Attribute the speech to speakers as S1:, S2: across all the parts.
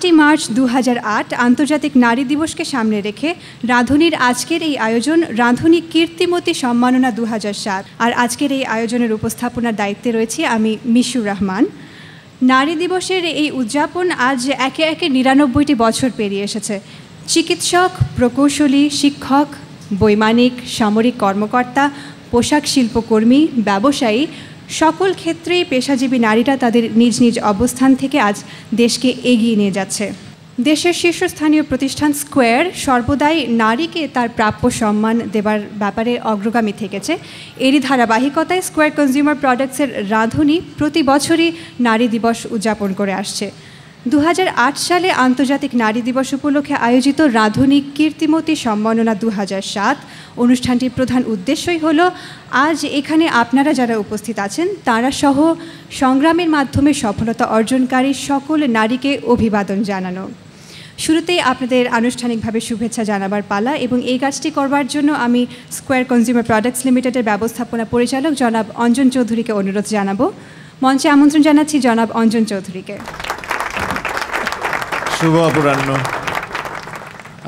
S1: 8ই March 2008 আন্তর্জাতিক নারী দিবসকে সামনে রেখে রাঁধুনির আজকের এই আয়োজন রাঁধুনি কীর্তিমতী সম্মাননা 2007। আর আজকের এই আয়োজনের উপস্থাপনার দায়িত্বে রয়েছি আমি মিশুর রহমান। নারী দিবসের এই উদযাপন আজ একে একে 99টি বছর পেরিয়ে এসেছে। চিকিৎসক, প্রকৌশলী, শিক্ষক, বৈমানিক, সামরিক কর্মকর্তা, পোশাক শিল্পকর্মী, ব্যবসায়ী সকল ক্ষেত্রেই পেশাজীবী নারীরা তাদের নিজ নিজ অবস্থান থেকে আজ দেশকে এগিয়ে নিয়ে যাচ্ছে। দেশের শীর্ষস্থানীয় প্রতিষ্ঠান স্কয়ার সর্বদাই নারীকে তার প্রাপ্য সম্মান দেবার ব্যাপারে অগ্রগামী থেকেছে। এরই ধারাবাহিকতায় স্কয়ার কনজিউমার প্রোডাক্টসের রাঁধুনি প্রতি বছরই নারী দিবস উদযাপন করে আসছে। 2008 সালে আন্তর্জাতিক নারী দিবস উপলক্ষে আয়োজিত রাঁধুনি কীর্তিমতী সম্মাননা 2007 অনুষ্ঠানটির প্রধান উদ্দেশ্যই হলো আজ এখানে আপনারা যারা উপস্থিত আছেন তারা সহ সংগ্রামের মাধ্যমে সফলতা অর্জনকারী সকল নারীকে অভিবাদন জানানো। শুরুতেই আপনাদের আনুষ্ঠানিকভাবে শুভেচ্ছা জানাবার পালা এবং এই কাজটি করবার জন্য আমি স্কয়ার কনজিউমার প্রোডাক্টস লিমিটেডের ব্যবস্থাপনা পরিচালক জনাব অঞ্জন চৌধুরীকে অনুরোধ জানাবো। মঞ্চে আমন্ত্রণ জানাচ্ছি জনাব অঞ্জন চৌধুরীকে।
S2: শুভ অপরাহ্ন।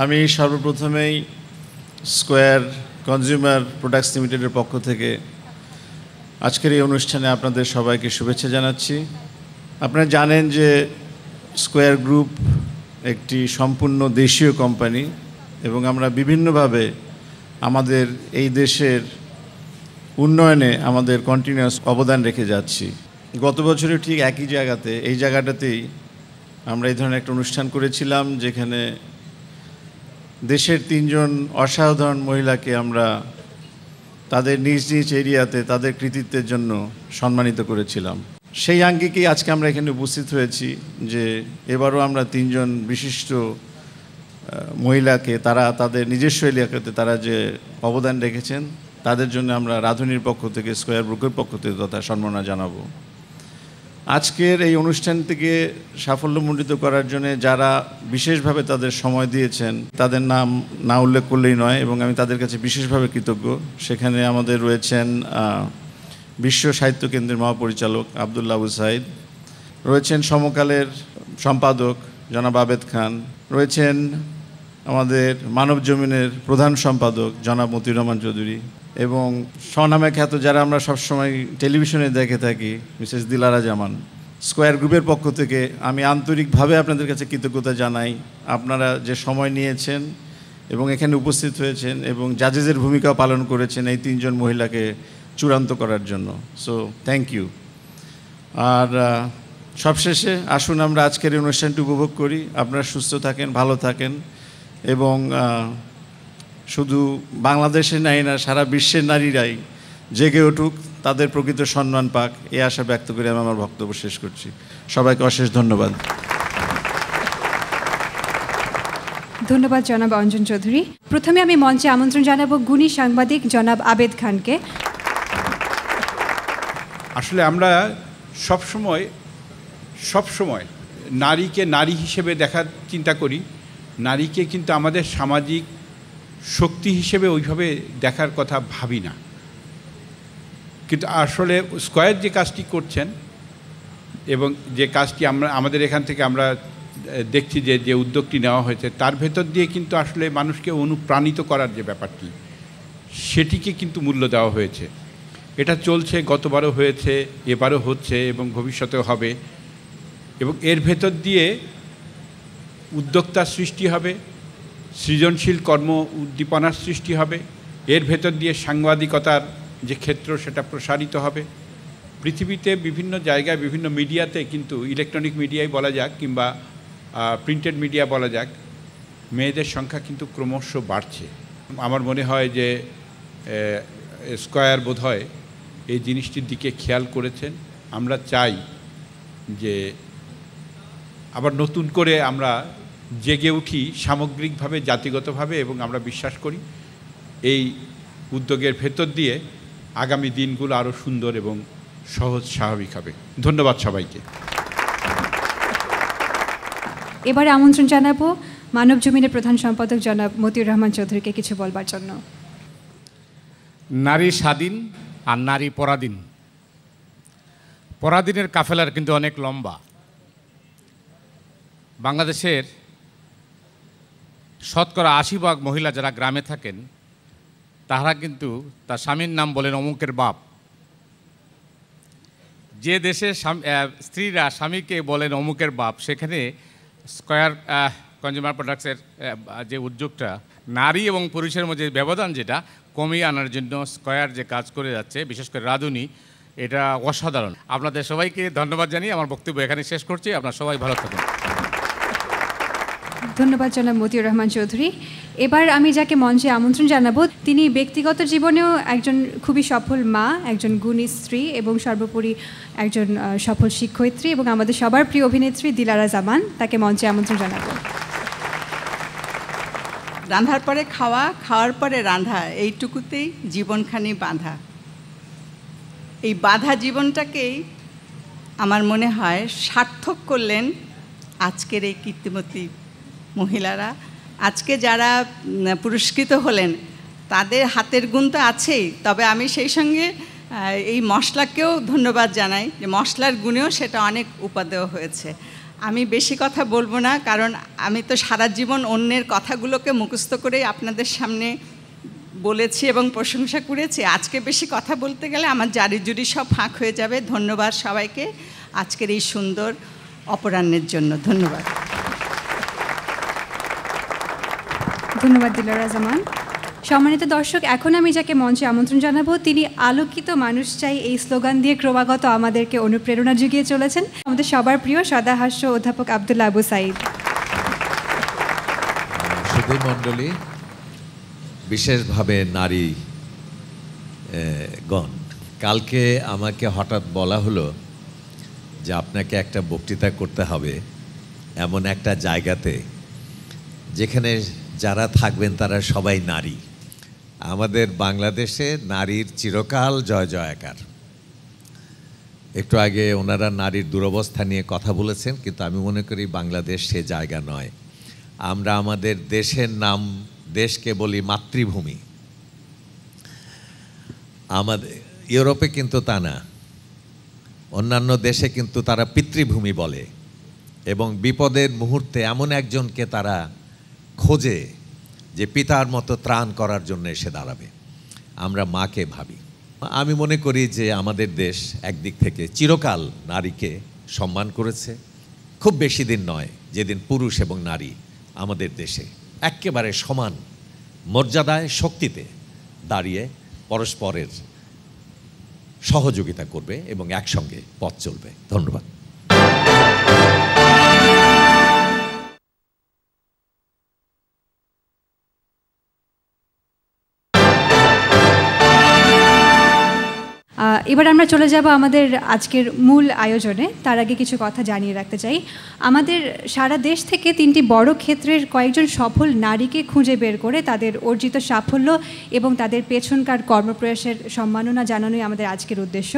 S2: আমি সর্বপ্রথমেই স্কয়ার কনজিউমার প্রোডাক্টস লিমিটেডের পক্ষ থেকে আজকের এই অনুষ্ঠানে আপনাদের সবাইকে শুভেচ্ছা জানাচ্ছি। আপনারা জানেন যে স্কয়ার গ্রুপ একটি সম্পূর্ণ দেশীয় কোম্পানি এবং আমরা বিভিন্নভাবে আমাদের এই দেশের উন্নয়নে আমাদের কন্টিনিউয়াস অবদান রেখে যাচ্ছি। গত বছরে ঠিক একই জায়গাতে এই জায়গাটাতেই আমরা এই ধরনের একটা অনুষ্ঠান করেছিলাম যেখানে দেশের 3 জন অসাধারণ মহিলাকে আমরা তাদের নিজ নিজ এরিয়াতে তাদের কৃতিত্বের জন্য সম্মানিত করেছিলাম। সেই আঙ্গিকেই আজকে আমরা এখানে উপস্থিত হয়েছি যে এবারও আমরা 3 জন বিশিষ্ট মহিলাকে তারা তাদের নিজস্ব এলাকাতে তারা যে অবদান রেখেছেন তাদের জন্য আমরা রাঁধুনির পক্ষ থেকে স্কয়ার গ্রুপের পক্ষ থেকে তথা সম্মাননা জানাবো। আজকের এই অনুষ্ঠানটিকে সাফল্যমণ্ডিত করার জন্য যারা বিশেষভাবে তাদের সময় দিয়েছেন তাদের নাম না উল্লেখ করলেই নয় এবং আমি তাদের কাছে বিশেষভাবে কৃতজ্ঞ। সেখানে আমাদের রয়েছেন বিশ্ব সাহিত্য কেন্দ্রের মহাপরিচালক আবদুল্লাহ আবু সাইদ, রয়েছেন সমকালের সম্পাদক জনাব আবেদ খান, রয়েছেন আমাদের মানব জমিনের প্রধান সম্পাদক জনাব মতিউর রহমান চৌধুরী এবং স্বনামে খ্যাত যারা আমরা সবসময় টেলিভিশনে দেখে থাকি মিসেস দিলারা জামান। স্কয়ার গ্রুপের পক্ষ থেকে আমি আন্তরিকভাবে আপনাদের কাছে কৃতজ্ঞতা জানাই। আপনারা যে সময় নিয়েছেন এবং এখানে উপস্থিত হয়েছেন এবং জাজেসের ভূমিকাও পালন করেছেন এই 3 জন মহিলাকে চূড়ান্ত করার জন্য। So thank you. আর সবশেষে আসুন আমরা আজকের এই অনুষ্ঠানটি উপভোগ করি। আপনারা সুস্থ থাকেন, ভালো থাকেন এবং শুধু বাংলাদেশের নারী না সারা বিশ্বের নারীরাই জেগে উঠুক, তাদের প্রকৃত সম্মান পাক, এই আশা ব্যক্ত করে আমি আমার বক্তব্য শেষ করছি। সবাইকে অশেষ ধন্যবাদ।
S1: ধন্যবাদ জনাব অঞ্জন চৌধুরী। প্রথমে আমি মঞ্চে আমন্ত্রণ জানাবো গুণী সাংবাদিক জনাব আবেদ খানকে।
S3: আসলে আমরা সবসময় নারীকে নারী হিসেবে দেখার চিন্তা করি, নারীকে কিন্তু আমাদের সামাজিক শক্তি হিসেবে ওইভাবে দেখার কথা ভাবি না। কিন্তু আসলে স্কয়ার যে কাজটি করছেন এবং যে কাজটি আমাদের এখান থেকে আমরা দেখছি যে উদ্যোগটি নেওয়া হয়েছে তার ভেতর দিয়ে কিন্তু আসলে মানুষকে অনুপ্রাণিত করার যে ব্যাপারটি সেটিকে কিন্তু মূল্য দেওয়া হয়েছে। এটা চলছে, গতবারও হয়েছে, এবারও হচ্ছে এবং ভবিষ্যতেও হবে এবং এর ভেতর দিয়ে উদ্যোক্তার সৃষ্টি হবে, সৃজনশীল কর্ম উদ্দীপনার সৃষ্টি হবে, এর ভেতর দিয়ে সাংবাদিকতার যে ক্ষেত্র সেটা প্রসারিত হবে। পৃথিবীতে বিভিন্ন জায়গায় বিভিন্ন মিডিয়াতে কিন্তু ইলেকট্রনিক মিডিয়াই বলা যাক কিংবা প্রিন্টেড মিডিয়া বলা যাক, মেয়েদের সংখ্যা কিন্তু ক্রমশ বাড়ছে। আমার মনে হয় যে স্কয়ার বোধহয় এই জিনিসটির দিকে খেয়াল করেছেন। আমরা চাই যে আবার নতুন করে আমরা জেগে উঠি সামগ্রিকভাবে, জাতিগতভাবে এবং আমরা বিশ্বাস করি এই উদ্যোগের ভেতর দিয়ে আগামী দিনগুলো আরও সুন্দর এবং সহজ স্বাভাবিক হবে। ধন্যবাদ সবাইকে।
S1: এবারে আমন্ত্রণ জানাবো মানব জমিনের প্রধান সম্পাদক জনাব মতিউর রহমান চৌধুরীকে কিছু বলবার জন্য।
S4: নারী স্বাধীন আর নারী পরাধীন। পরাধীনের কাফেলার কিন্তু অনেক লম্বা। বাংলাদেশের শতকরা ৮০% মহিলা যারা গ্রামে থাকেন তারা কিন্তু তার স্বামীর নাম বলেন অমুকের বাপ। যে দেশে স্ত্রীরা স্বামীকে বলেন অমুকের বাপ, সেখানে স্কয়ার কনজিউমার প্রোডাক্টসের যে উদ্যোগটা নারী এবং পুরুষের মধ্যে ব্যবধান যেটা কমিয়ে আনার জন্য স্কয়ার যে কাজ করে যাচ্ছে, বিশেষ করে রাঁধুনি, এটা অসাধারণ। আপনাদের সবাইকে ধন্যবাদ জানিয়ে আমার বক্তব্য এখানে শেষ করছি। আপনারা সবাই ভালো থাকুন।
S1: ধন্যবাদ জনাব মতিউর রহমান চৌধুরী। এবার আমি যাকে মঞ্চে আমন্ত্রণ জানাবো, তিনি ব্যক্তিগত জীবনেও একজন খুবই সফল মা, একজন গুণী স্ত্রী এবং সর্বোপরি একজন সফল শিক্ষয়িত্রী এবং আমাদের সবার প্রিয় অভিনেত্রী দিলারা জামান। তাকে মঞ্চে আমন্ত্রণ জানাবো।
S5: রান্নার পরে খাওয়া, খাওয়ার পরে রান্ধা, এইটুকুতেই জীবনখানি বাঁধা। এই বাঁধা জীবনটাকেই আমার মনে হয় সার্থক করলেন আজকের এই কীর্তিমতী মহিলারা। আজকে যারা পুরস্কৃত হলেন তাদের হাতের গুণ তো আছেই, তবে আমি সেই সঙ্গে এই মশলাকেও ধন্যবাদ জানাই যে মশলার গুণেও সেটা অনেক উপাদেয় হয়েছে। আমি বেশি কথা বলবো না, কারণ আমি তো সারা জীবন অন্যের কথাগুলোকে মুখস্থ করেই আপনাদের সামনে বলেছি এবং প্রশংসা করেছি। আজকে বেশি কথা বলতে গেলে আমার জারি জুরি সব ফাঁক হয়ে যাবে। ধন্যবাদ সবাইকে আজকের এই সুন্দর অপরাহ্নের জন্য। ধন্যবাদ।
S1: ধন্যবাদ দিলারা জামান। সম্মানিত দর্শক, এখন আমি যাকে মঞ্চে আমন্ত্রণ জানাবো, তিনি আলোকিত মানুষ চাই এই স্লোগান দিয়ে ক্রমাগত আমাদেরকে অনুপ্রেরণা জুগিয়ে চলেছেন, আমাদের সবার প্রিয় সদাহাস্য অধ্যাপক আব্দুল্লাহ আবু সাঈদ।
S6: সুধী মণ্ডলী, বিশেষভাবে নারী গণ, কালকে আমাকে হঠাৎ বলা হলো যে আপনাকে একটা বক্তৃতা করতে হবে এমন একটা জায়গাতে যেখানে যারা থাকবেন তারা সবাই নারী। আমাদের বাংলাদেশে নারীর চিরকাল জয় জয়কার। একটু আগে ওনারা নারীর দুরবস্থা নিয়ে কথা বলেছেন, কিন্তু আমি মনে করি বাংলাদেশ সে জায়গা নয়। আমরা আমাদের দেশের নাম, দেশকে বলি মাতৃভূমি। আমাদের ইউরোপে কিন্তু তা না, অন্যান্য দেশে কিন্তু তারা পিতৃভূমি বলে এবং বিপদের মুহূর্তে এমন একজনকে তারা খোঁজে যে পিতার মতো ত্রাণ করার জন্য এসে দাঁড়াবে। আমরা মাকে ভাবি। আমি মনে করি যে আমাদের দেশ একদিক থেকে চিরকাল নারীকে সম্মান করেছে। খুব বেশি দিন নয় যেদিন পুরুষ এবং নারী আমাদের দেশে একেবারে সমান মর্যাদায়, শক্তিতে দাঁড়িয়ে পরস্পরের সহযোগিতা করবে এবং একসঙ্গে পথ চলবে। ধন্যবাদ।
S1: এবার আমরা চলে যাব আমাদের আজকের মূল আয়োজনে। তার আগে কিছু কথা জানিয়ে রাখতে চাই। আমাদের সারা দেশ থেকে 3টি বড় ক্ষেত্রের কয়েকজন সফল নারীকে খুঁজে বের করে তাদের অর্জিত সাফল্য এবং তাদের পেছনকার কর্মপ্রয়াসের সম্মাননা জানানোই আমাদের আজকের উদ্দেশ্য।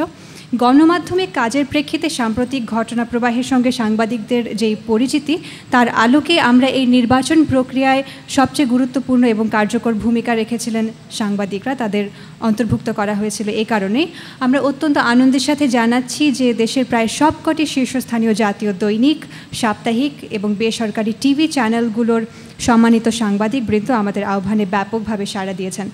S1: গণমাধ্যমে কাজের প্রেক্ষিতে সাম্প্রতিক ঘটনা প্রবাহের সঙ্গে সাংবাদিকদের যেই পরিচিতি, তার আলোকে আমরা এই নির্বাচন প্রক্রিয়ায় সবচেয়ে গুরুত্বপূর্ণ এবং কার্যকর ভূমিকা রেখেছিলেন সাংবাদিকরা, তাদের অন্তর্ভুক্ত করা হয়েছিল। এই কারণেই আমরা অত্যন্ত আনন্দের সাথে জানাচ্ছি যে দেশের প্রায় সবকটি শীর্ষস্থানীয় জাতীয় দৈনিক, সাপ্তাহিক এবং বেসরকারি টিভি চ্যানেলগুলোর সম্মানিত সাংবাদিকবৃন্দ আমাদের আহ্বানে ব্যাপকভাবে সাড়া দিয়েছেন।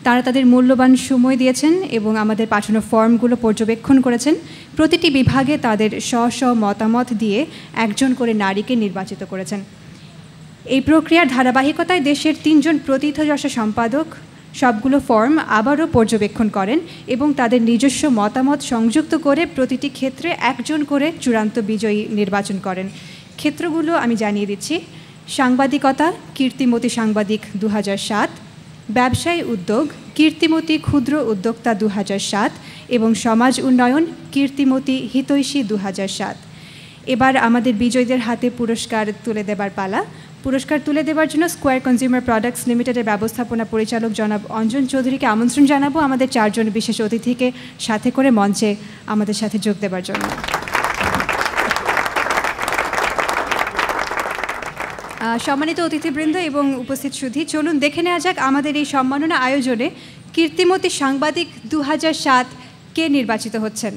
S1: তারা তাদের মূল্যবান সময় দিয়েছেন এবং আমাদের পাঠানো ফর্মগুলো পর্যবেক্ষণ করেছেন। প্রতিটি বিভাগে তাদের স্ব মতামত দিয়ে একজন করে নারীকে নির্বাচিত করেছেন। এই প্রক্রিয়ার ধারাবাহিকতায় দেশের 3জন প্রথিতযশা সম্পাদক সবগুলো ফর্ম আবারও পর্যবেক্ষণ করেন এবং তাদের নিজস্ব মতামত সংযুক্ত করে প্রতিটি ক্ষেত্রে একজন করে চূড়ান্ত বিজয়ী নির্বাচন করেন। ক্ষেত্রগুলো আমি জানিয়ে দিচ্ছি: সাংবাদিকতা, কীর্তিমতী সাংবাদিক 2007; ব্যবসায়ী উদ্যোগ, কীর্তিমতী ক্ষুদ্র উদ্যোক্তা 2007 এবং সমাজ উন্নয়ন, কীর্তিমতী হিতৈষী 2007। এবার আমাদের বিজয়ীদের হাতে পুরস্কার তুলে দেবার পালা। পুরস্কার তুলে দেওয়ার জন্য স্কয়ার কনজিউমার প্রোডাক্টস লিমিটেডের ব্যবস্থাপনা পরিচালক জনাব অঞ্জন চৌধুরীকে আমন্ত্রণ জানাবো আমাদের 4 জন বিশেষ অতিথিকে সাথে করে মঞ্চে আমাদের সাথে যোগ দেবার জন্য। সম্মানিত অতিথিবৃন্দ এবং উপস্থিত সুধী, চলুন দেখে নেওয়া যাক আমাদের এই সম্মাননা আয়োজনে কীর্তিমতী সাংবাদিক 2007 কে নির্বাচিত হচ্ছেন।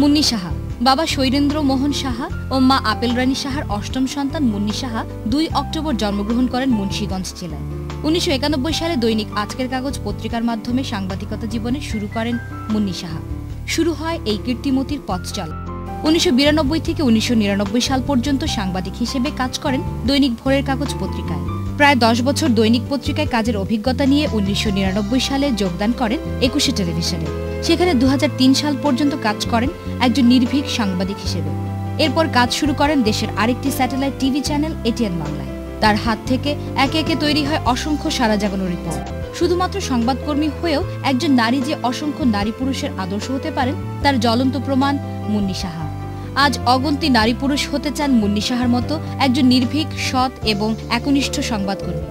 S7: মুন্নি সাহা বাবা শৈলেন্দ্র মোহন সাহা ও মা আপেল রানী সাহার অষ্টম সন্তান মুন্নি সাহা 2 অক্টোবর জন্মগ্রহণ করেন মুন্সিগঞ্জ জেলায়। 1991 সালে দৈনিক আজকের কাগজ পত্রিকার মাধ্যমে সাংবাদিকতা জীবনে শুরু করেন মুন্নি সাহা। শুরু হয় এই কীর্তিমতির পথচল। 1992 থেকে 1999 সাল পর্যন্ত সাংবাদিক হিসেবে কাজ করেন দৈনিক ভোরের কাগজ পত্রিকায়। প্রায় 10 বছর দৈনিক পত্রিকায় কাজের অভিজ্ঞতা নিয়ে 1999 সালে যোগদান করেন 21 টেলিভিশনে। সেখানে 2003 সাল পর্যন্ত কাজ করেন একজন নির্ভীক সাংবাদিক হিসেবে। এরপর কাজ শুরু করেন দেশের আরেকটি স্যাটেলাইট টিভি চ্যানেল এটিএন বাংলায়। তার হাত থেকে একে একে তৈরি হয় অসংখ্য সারা জাগানো রিপোর্ট। শুধুমাত্র সংবাদকর্মী হয়েও একজন নারী যে অসংখ্য নারী পুরুষের আদর্শ হতে পারেন তার জ্বলন্ত প্রমাণ মুন্নি সাহা। আজ অগন্তি নারী পুরুষ হতে চান মুন্নি সাহার মতো একজন নির্ভীক, সৎ এবং একনিষ্ঠ সংবাদকর্মী।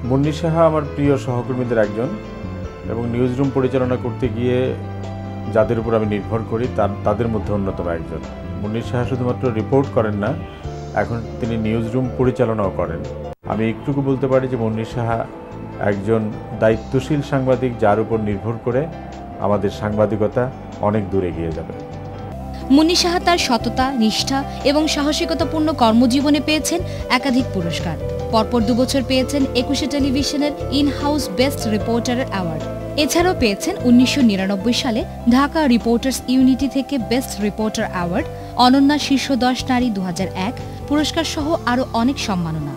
S8: মুন্নি সাহা আমার প্রিয় সহকর্মীদের একজন এবং নিউজ রুম পরিচালনা করতে গিয়ে যাদের উপর আমি নির্ভর করি তাদের মধ্যে অন্যতম একজন। মুন্নি সাহা শুধুমাত্র রিপোর্ট করেন না, এখন তিনি নিউজ রুম পরিচালনাও করেন। আমি একটুকু বলতে পারি যে মুন্নি সাহা একজন দায়িত্বশীল সাংবাদিক, যার উপর নির্ভর করে আমাদের সাংবাদিকতা অনেক দূরে এগিয়ে যাবে।
S7: মুন্নি সাহা তার সততা, নিষ্ঠা এবং সাহসিকতাপূর্ণ কর্মজীবনে পেয়েছেন একাধিক পুরস্কার। পরপর 2 বছর পেয়েছেন 21 টেলিভিশনের ইন হাউস বেস্ট রিপোর্টারের অ্যাওয়ার্ড। এছাড়াও পেয়েছেন 1999 সালে ঢাকা রিপোর্টার্স ইউনিটি থেকে বেস্ট রিপোর্টার অ্যাওয়ার্ড, অনন্যা শীর্ষ 10 নারী 2001 পুরস্কার সহ আরও অনেক সম্মাননা।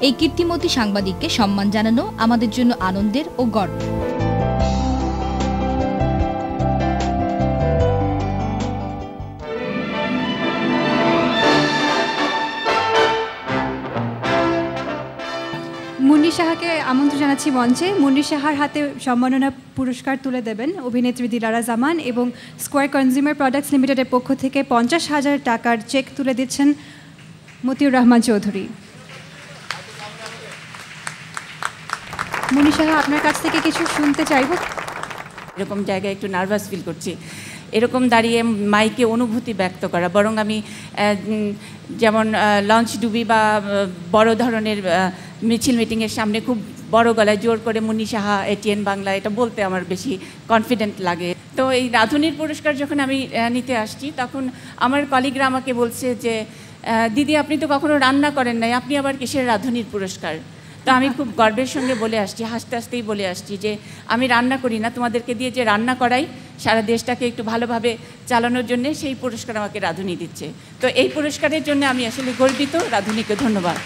S7: এই কীর্তিমতী সাংবাদিককে সম্মান জানানো আমাদের জন্য আনন্দের ও গর্ব।
S1: মুন্নি সাহাকে আমন্ত্রণ জানাচ্ছি মঞ্চে। মুন্নি সাহার হাতে সম্মাননা পুরস্কার তুলে দেবেন অভিনেত্রী দিলারা জামান এবং স্কয়ার কনজিউমার প্রোডাক্টস লিমিটেডের পক্ষ থেকে 50,000 টাকার চেক তুলে দিচ্ছেন মতিউর রহমান চৌধুরী। মুন্নি সাহা, আপনার কাছ থেকে কিছু শুনতে চাইব।
S9: এরকম জায়গায় একটু নার্ভাস ফিল করছি, এরকম দাঁড়িয়ে মাইকে অনুভূতি ব্যক্ত করা। বরং আমি যেমন লঞ্চ ডুবি বা বড় ধরনের মিছিল মিটিংয়ের সামনে খুব বড় গলায় জোর করে মুন্নি সাহা এটিএন বাংলা এটা বলতে আমার বেশি কনফিডেন্ট লাগে। তো এই রাঁধুনির পুরস্কার যখন আমি নিতে আসছি, তখন আমার কলিগরা আমাকে বলছে যে দিদি, আপনি তো কখনো রান্না করেন নাই, আপনি আবার কিসের রাঁধুনির পুরস্কার? তো আমি খুব গর্বের সঙ্গে বলে আসছি, হাসতে হাসতেই বলে আসছি যে আমি রান্না করি না, তোমাদেরকে দিয়ে যে রান্না করাই সারা দেশটাকে একটু ভালোভাবে চালানোর জন্য, সেই পুরস্কার আমাকে রাঁধুনি দিচ্ছে। তো এই পুরস্কারের জন্য আমি আসলে গর্বিত। রাঁধুনিকে ধন্যবাদ।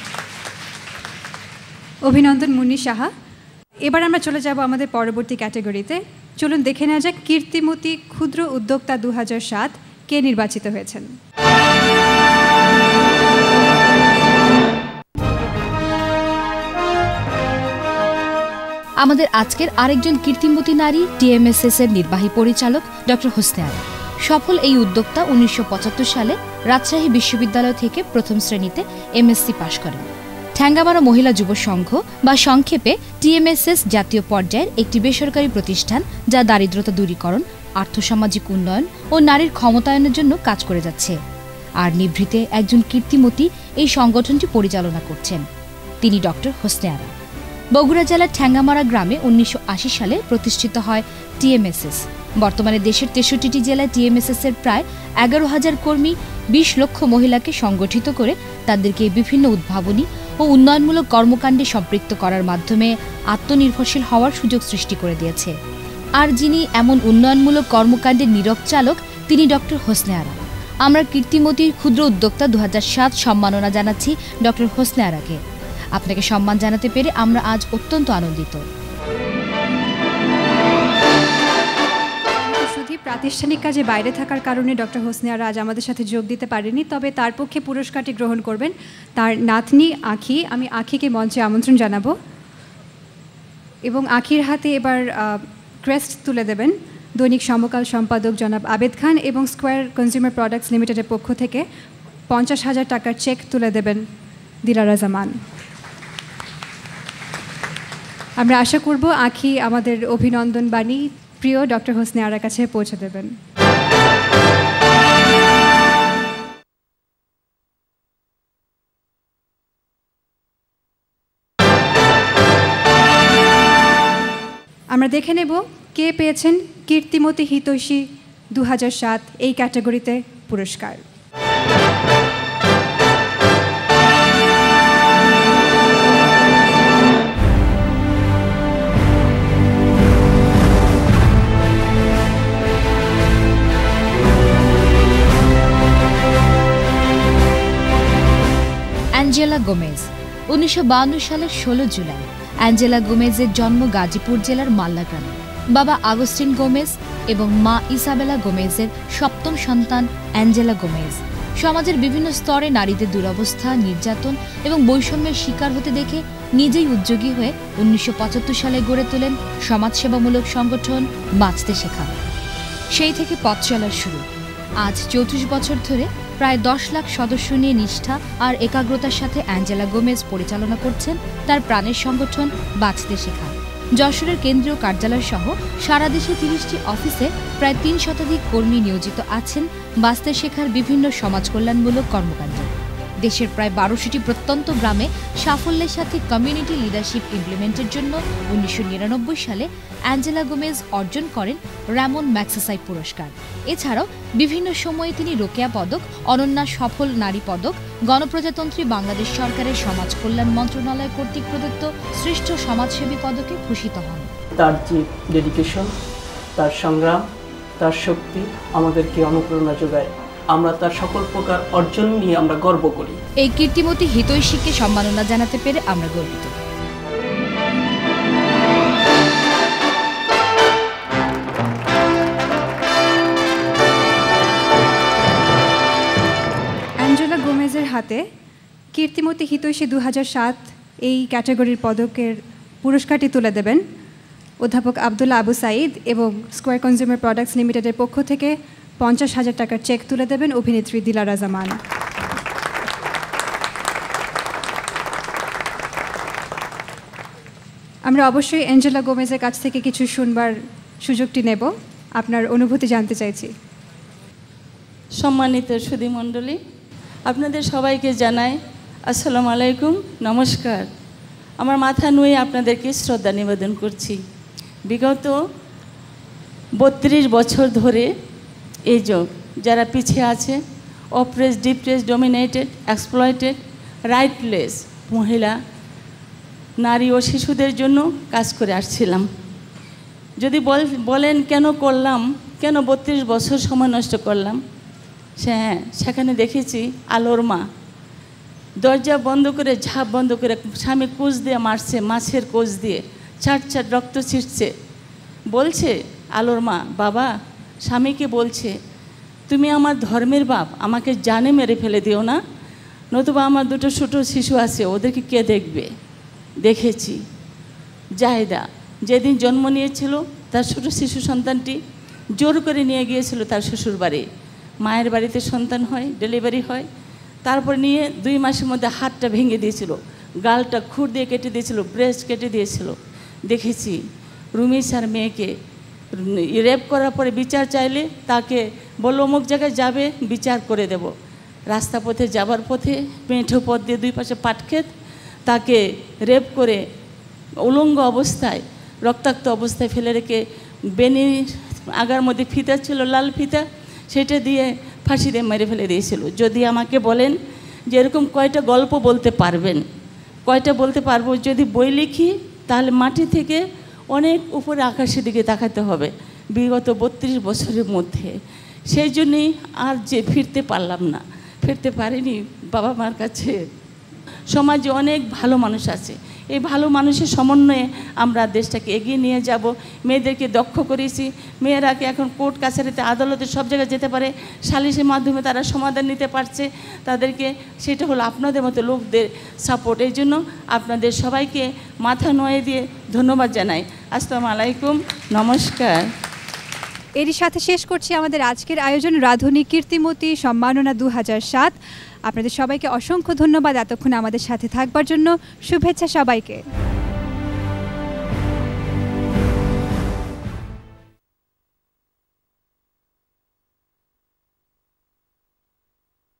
S1: অভিনন্দন মুন্নি সাহা। এবার আমরা চলে যাব আমাদের পরবর্তী ক্যাটাগরিতে। চলুন দেখে নেওয়া যাক কীর্তিমতী ক্ষুদ্র উদ্যোক্তা 2007 কে নির্বাচিত হয়েছেন।
S7: আমাদের আজকের আরেকজন কীর্তিমতী নারী টিএমএসএস এর নির্বাহী পরিচালক ডক্টর হোসনে আরা। সফল এই উদ্যোক্তা 1975 সালে রাজশাহী বিশ্ববিদ্যালয় থেকে প্রথম শ্রেণীতে এমএসসি পাশ করেন। ঠ্যাঙ্গামারা মহিলা যুব সংঘ বা সংক্ষেপে টিএমএসএস জাতীয় পর্যায়ের একটি বেসরকারি প্রতিষ্ঠান, যা দারিদ্রতা দূরীকরণ, আর্থসামাজিক উন্নয়ন ও নারীর ক্ষমতায়নের জন্য কাজ করে যাচ্ছে। আর নিভৃতে একজন কীর্তিমতী এই সংগঠনটি পরিচালনা করছেন, তিনি ডক্টর হোসনে আরা। বগুড়া জেলার ঠ্যাঙ্গামারা গ্রামে 1980 সালে প্রতিষ্ঠিত হয় টিএমএসএস। বর্তমানে দেশের 63টি জেলায় টিএমএসএস এর প্রায় 11,000 কর্মী 20 লক্ষ মহিলাকে সংগঠিত করে তাদেরকে বিভিন্ন উদ্ভাবনী ও উন্নয়নমূলক কর্মকাণ্ডে সম্পৃক্ত করার মাধ্যমে আত্মনির্ভরশীল হওয়ার সুযোগ সৃষ্টি করে দিয়েছে। আর যিনি এমন উন্নয়নমূলক কর্মকাণ্ডের নীরব চালক, তিনি ডক্টর হোসনে আরা। আমরা কীর্তিমতী ক্ষুদ্র উদ্যোক্তা 2007 সম্মাননা জানাচ্ছি ডক্টর হোসনে আরাকে। আপনাকে সম্মান জানাতে পেরে আমরা আজ অত্যন্ত আনন্দিত।
S1: শুধু প্রাতিষ্ঠানিক কাজে বাইরে থাকার কারণে ডক্টর হোসনে আরা আজ আমাদের সাথে যোগ দিতে পারেনি, তবে তার পক্ষে পুরস্কারটি গ্রহণ করবেন তার নাতনি আঁখি। আমি আঁখিকে মঞ্চে আমন্ত্রণ জানাবো এবং আঁখির হাতে এবার ক্রেস্ট তুলে দেবেন দৈনিক সমকাল সম্পাদক জনাব আবেদ খান এবং স্কয়ার কনজিউমার প্রোডাক্টস লিমিটেডের পক্ষ থেকে 50,000 টাকার চেক তুলে দেবেন দিলারা জামান। আমরা আশা করব আঁখি আমাদের অভিনন্দন বাণী প্রিয় ডক্টর হোসনে আরার কাছে পৌঁছে দেবেন। আমরা দেখে নেব কে পেয়েছেন কীর্তিমতী হিতৈষী 2007 এই ক্যাটাগরিতে পুরস্কার।
S7: Angela Gomez. 1952 সালের 16 জুলাই অ্যাঞ্জেলা গোমেজের জন্ম গাজীপুর জেলার মাল্লা গ্রামে। বাবা আগস্টিন গোমেজ এবং মা ইসাবেলা গোমেজের সপ্তম সন্তান অ্যাঞ্জেলা গোমেজ। সমাজের বিভিন্ন স্তরে নারীদের দুরবস্থা, নির্যাতন এবং বৈষম্যের শিকার হতে দেখে নিজেই উদ্যোগী হয়ে 1975 সালে গড়ে তোলেন সমাজসেবামূলক সংগঠন বাঁচতে শেখা। সেই থেকে পথ চলার শুরু। আজ 34 বছর ধরে প্রায় 10 লাখ সদস্য নিয়ে নিষ্ঠা আর একাগ্রতার সাথে অ্যাঞ্জেলা গোমেজ পরিচালনা করছেন তার প্রাণের সংগঠন বাঁচতে শেখা। যশোরের কেন্দ্রীয় কার্যালয় সহ সারা দেশে 30টি অফিসে প্রায় 3 শতাধিক কর্মী নিয়োজিত আছেন বাঁচতে শেখার বিভিন্ন সমাজ কল্যাণমূলক কর্মকাণ্ডে। দেশের প্রায় 1200টি প্রত্যন্ত গ্রামে সাফল্যের সাথে কমিউনিটি লিডারশিপ ইমপ্লিমেন্টের জন্য 1999 সালে অ্যাঞ্জেলা গোমেজ অর্জন করেন র্যামন ম্যাগসেসাই পুরস্কার। এছাড়াও বিভিন্ন সময়ে তিনি রোকেয়া পদক, অনন্যা সফল নারী পদক, গণপ্রজাতন্ত্রী বাংলাদেশ সরকারের সমাজ কল্যাণ মন্ত্রণালয় কর্তৃক প্রদত্ত শ্রেষ্ঠ সমাজসেবী পদকে ভূষিত হন।
S10: তার যে ডেডিকেশন, তার সংগ্রাম, তার শক্তি আমাদেরকে অনুপ্রেরণা যোগায়। আমরা তার সকল প্রকার অর্জন নিয়ে আমরা গর্ব করি।
S7: এই কীর্তিমতী হিতৈষীকে সম্মাননা জানাতে পেরে আমরা গর্বিত।
S1: অ্যাঞ্জেলা গোমেজের হাতে কীর্তিমতী হিতৈষী 2007 এই ক্যাটাগরির পদকের পুরস্কারটি তুলে দেবেন অধ্যাপক আব্দুল্লাহ আবু সাঈদ এবং স্কয়ার কনজিউমার প্রোডাক্টস লিমিটেডের পক্ষ থেকে 50,000 টাকার চেক তুলে দেবেন অভিনেত্রী দিলারা জামান। আমরা অবশ্যই অ্যাঞ্জেলা গোমেজের কাছ থেকে কিছু শুনবার সুযোগটি নেব। আপনার অনুভূতি জানতে চাইছি।
S11: সম্মানিত সুধীমণ্ডলী, আপনাদের সবাইকে জানাই আসসালামু আলাইকুম, নমস্কার। আমার মাথা নুয়ে আপনাদেরকে শ্রদ্ধা নিবেদন করছি। বিগত 32 বছর ধরে এই যারা পিছিয়ে আছে, অপ্রেস, ডিপ্রেস, ডমিনেটেড, এক্সপ্লয়েটেড, রাইটলেস মহিলা, নারী ও শিশুদের জন্য কাজ করে আসছিলাম। যদি বলেন কেন করলাম, কেন 32 বছর সময় নষ্ট করলাম, সেখানে দেখেছি আলোর মা দরজা বন্ধ করে, ঝাঁপ বন্ধ করে স্বামী কোচ দিয়ে মারছে, মাছের কোচ দিয়ে ছাট রক্ত ছিটছে। বলছে আলোর মা, বাবা স্বামীকে বলছে, তুমি আমার ধর্মের বাপ, আমাকে জানে মেরে ফেলে দিও না, নতুবা আমার দুটো ছোট শিশু আছে, ওদেরকে কে দেখবে। দেখেছি জাহেদা যেদিন জন্ম নিয়েছিল তার ছোট শিশু সন্তানটি জোর করে নিয়ে গিয়েছিল তার শ্বশুর বাড়ি। মায়ের বাড়িতে সন্তান হয়, ডেলিভারি হয়, তারপর নিয়ে 2 মাসের মধ্যে হাতটা ভেঙে দিয়েছিল, গালটা খুর দিয়ে কেটে দিয়েছিল, ব্রেস্ট কেটে দিয়েছিল। দেখেছি রুমিসার মেয়েকে রেপ করার পরে বিচার চাইলে তাকে বললো অমুক জায়গায় যাবে, বিচার করে দেব। রাস্তা পথে যাবার পথে মেঠো পথ দিয়ে 2 পাশে পাটক্ষেত, তাকে রেপ করে উলঙ্গ অবস্থায়, রক্তাক্ত অবস্থায় ফেলে রেখে বেনির আগার মধ্যে ফিতা ছিল, লাল ফিতা, সেটা দিয়ে ফাঁসি দিয়ে মেরে ফেলে দিয়েছিল। যদি আমাকে বলেন যে এরকম কয়টা গল্প বলতে পারবেন, কয়টা বলতে পারবো, যদি বই লিখি তাহলে মাটি থেকে অনেক উপরে আকাশের দিকে তাকাতে হবে বিগত 32 বছরের মধ্যে। সেই জন্যই আর যে ফিরতে পারলাম না, ফিরতে পারিনি বাবা মার কাছে। সমাজে অনেক ভালো মানুষ আছে, এই ভালো মানুষের সমন্বয়ে আমরা দেশটাকে এগিয়ে নিয়ে যাব। মেয়েদেরকে দক্ষ করেছি, মেয়েরাকে এখন কোর্ট কাছারিতে, আদালতে সব জায়গায় যেতে পারে, সালিশের মাধ্যমে তারা সমাধান নিতে পারছে তাদেরকে। সেটা হলো আপনাদের মতো লোকদের সাপোর্ট। এই জন্য আপনাদের সবাইকে মাথা নোয়ে দিয়ে ধন্যবাদ জানাই। আসসালামু আলাইকুম, নমস্কার।
S1: এরই সাথে শেষ করছি আমাদের আজকের আয়োজন রাধুনী কীর্তিমতী সম্মাননা 2007। আপনাদের সবাইকে অসংখ্য ধন্যবাদ এতক্ষণ আমাদের সাথে থাকবার জন্য। শুভেচ্ছা সবাইকে।